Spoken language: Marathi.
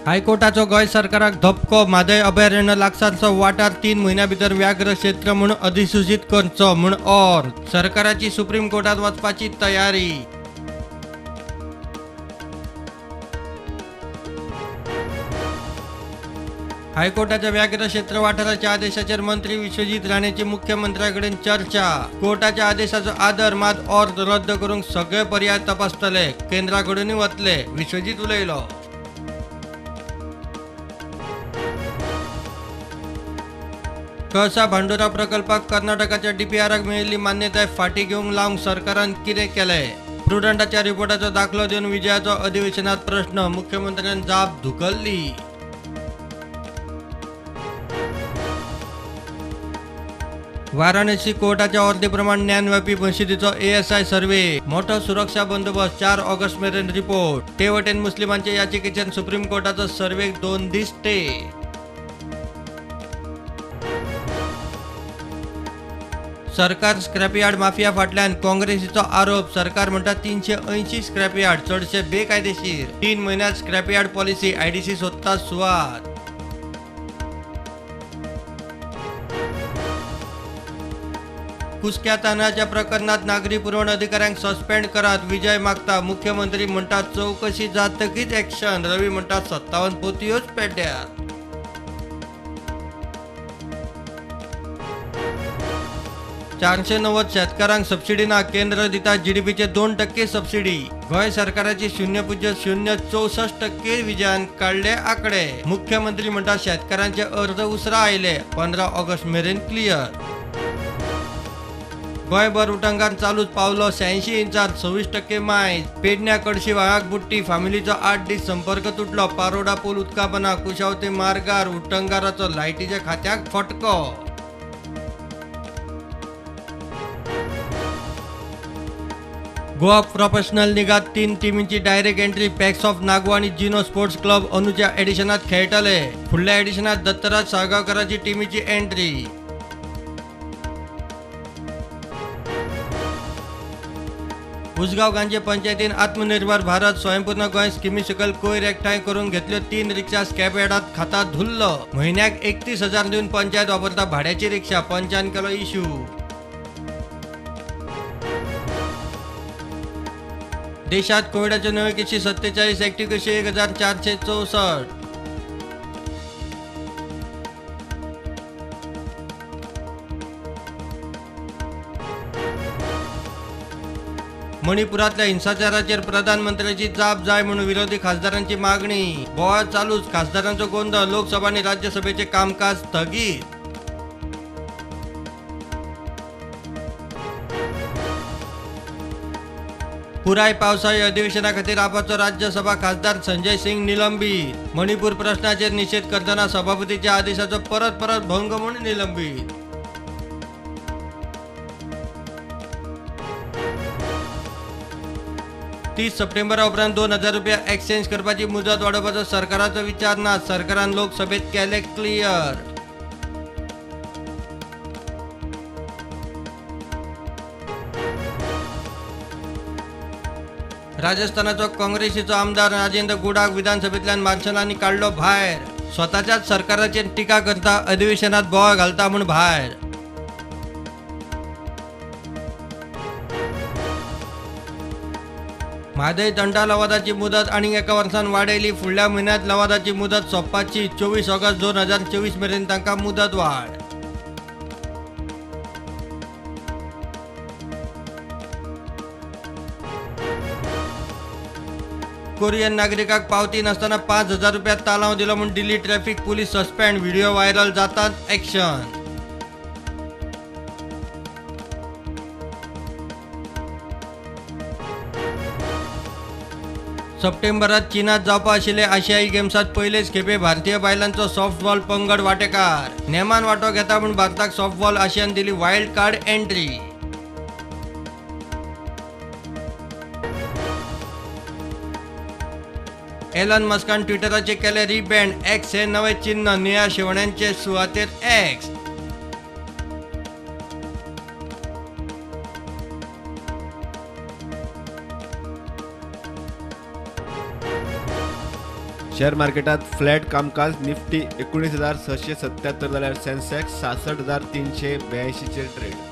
हायकोर्टाचो गोंय सरकाराक धपको. म्हादय अभयारण्य लागसारचो वाठार 3 म्हयन्या भितर व्याघ्र क्षेत्र म्हणून अधिसूचित करचो म्हूण सरकाराची सुप्रीम कोर्टात वचपाची तयारी. हायकोर्टाच्या व्याघ्र क्षेत्र वाठाराच्या आदेशाचेर मंत्री विश्वजीत राणेची मुख्यमंत्र्यांकडेन चर्चा. कोर्टाच्या आदेशाचो आदर मात रद्द करूंक सगळे पर्याय तपासतले. केंद्राकडूनय वतले. विश्वजीत उलयलो. कळसा भांडोरा प्रकल्पाक कर्नाटकाच्या डीपीआराक मेळिल्ली मान्यताय फाटी घेवंक लावंक सरकारान कितें केलें? प्रुडंटाच्या रिपोर्टाचो दाखलो दिवन विजयाचो अधिवेशनात प्रश्न. मुख्यमंत्र्यान जाप धुकल्ली. वाराणसी कोर्टाच्या ऑर्डरप्रमाण ज्ञानव्यापी मशिदीचो ASI सर्वे. मोठो सुरक्षा बंदोबस्त. 4 ऑगस्ट मेरेन रिपोर्ट. तेवटेन मुस्लिमांच्या याचिकेचेर सुप्रीम कोर्टाचो सर्वेक 2 दीस स्टे. सरकार स्क्रॅपयार्ड माफिया फाटल्यान. काँग्रेसीचो आरोप. सरकार म्हणटा 380 स्क्रॅपयार्ड चडशे बेकायदेशीर. 3 म्हयन्यांत स्क्रॅपयार्ड पॉलिसी. IDC सोदता सुवात. कुसक्या तांदळाच्या प्रकरणात नागरी पुरवण अधिकाऱ्यांक सस्पेंड करात. विजय मागता. मुख्यमंत्री म्हणटात चौकशी जातकीच ॲक्शन. रवी म्हणटात 57 पोतयोच पेड्ड्यात. चारशे 90 शेतकऱ्यांक सबसिडी ना. केंद्र दिता GDPचे 2% सबसिडी. गोंय सरकाराची 0.064% विजयान काढले आकडे. मुख्यमंत्री म्हणटात शेतकऱ्यांचे अर्ज उसरा आयले. 15 ऑगस्ट मेरेन क्लियर. गोंयभर उटंगार चालूच पावलो. 86 इंचार 26% मायज. पेडण्या कडशी वाघाक बुट्टी. फामिलीचो 8 दीस संपर्क तुटलो. पारोडा पूल उदकापना. कुशावते मार्गार. उटंगाराचो लायटीच्या खात्याक फटको. गोवा प्रोफेशनल निघात 3 टीमींची direct entry. Pax of Nagoa आणि जिनो स्पोर्ट्स क्लब अनुच्या एडिशनात खेळटले. फुडल्या एडिशनात दत्तराज साळगांवकराची टीमीची एंट्री. उसगांव गांजे पंचायतीन आत्मनिर्भर भारत स्वयंपूर्ण गोंय स्किमी सकल कोयर एकठांय करून घेतल्यो 3 रिक्षा स्क्रॅप यार्डात खाता धुल्लो. म्हयन्याक 31,000 दिवन पंचायत वापरता भाड्याची रिक्षा. पंचान केलो इश्यू. देशात कोविडाचे नवे केसी 47. ऍक्टिव्ह केसी 1464. मणिपुरातल्या हिंसाचाराचेर प्रधानमंत्र्याची जाप जाय म्हणून विरोधी खासदारांची मागणी. गोंयांत चालूच खासदारांचो गोंधळ. लोकसभा आणि राज्यसभेचे कामकाज स्थगीत. पुराय पावसाळी अधिवेशना खातीर आपाचो राज्यसभा खासदार संजय सिंग निलंबित. मणिपूर प्रश्नाचेर निशेध करतना सभापतीच्या आदेशाचो परत भंग म्हणून निलंबित. तीस सप्टेंबरा उपरांत 2000 रुपया एक्सचेंज करपाची मुदत वाडोवपाचो सरकाराचो विचार ना. सरकारान लोकसभेत केले क्लियर. राजस्थानाचो काँग्रेसीचो आमदार राजेंद्र गुडाक विधानसभेतल्यान मार्शलांनी काढलो भायर. स्वताच्याच सरकाराचेर टिका करता. अधिवेशनात बोवाळ घालता म्हूण भायर. म्हादय तंटा लवादाची मुदत आनीक एका वर्सान वाडयली. फुडल्या म्हयन्यांत लवादाची मुदत सोंपपाची. 24 ऑगस्ट 2024 मेरेन तांकां मुदत वाड. कोरियन नागरिकाक पावती नासतना 5,000 रुपया तालाव दिलो म्हूण Delhi traffic police suspend. Video viral जातात ॲक्शन. सप्टेंबरात चीनात जावपा आशिल्ले आशियाई गेम्सात पयलेच खेपे भारतीय बायलांचो सॉफ्टबॉल पंगड वांटेकार. नेमान वांटो घेता म्हूण भारताक सॉफ्टबॉल आशियान दिली वायल्ड कार्ड एंट्री. एलन मस्कान ट्विटराचे केले रिब्रँड. एक्स हे नवे चिन्ह. नेहा शेवण्यांचे सुवातेर एक्स. शेअर मार्केटात फ्लॅट कामकाज. निफ्टी 19,677 जाल्यार सेन्सेक्स 66,382 चे ट्रेड.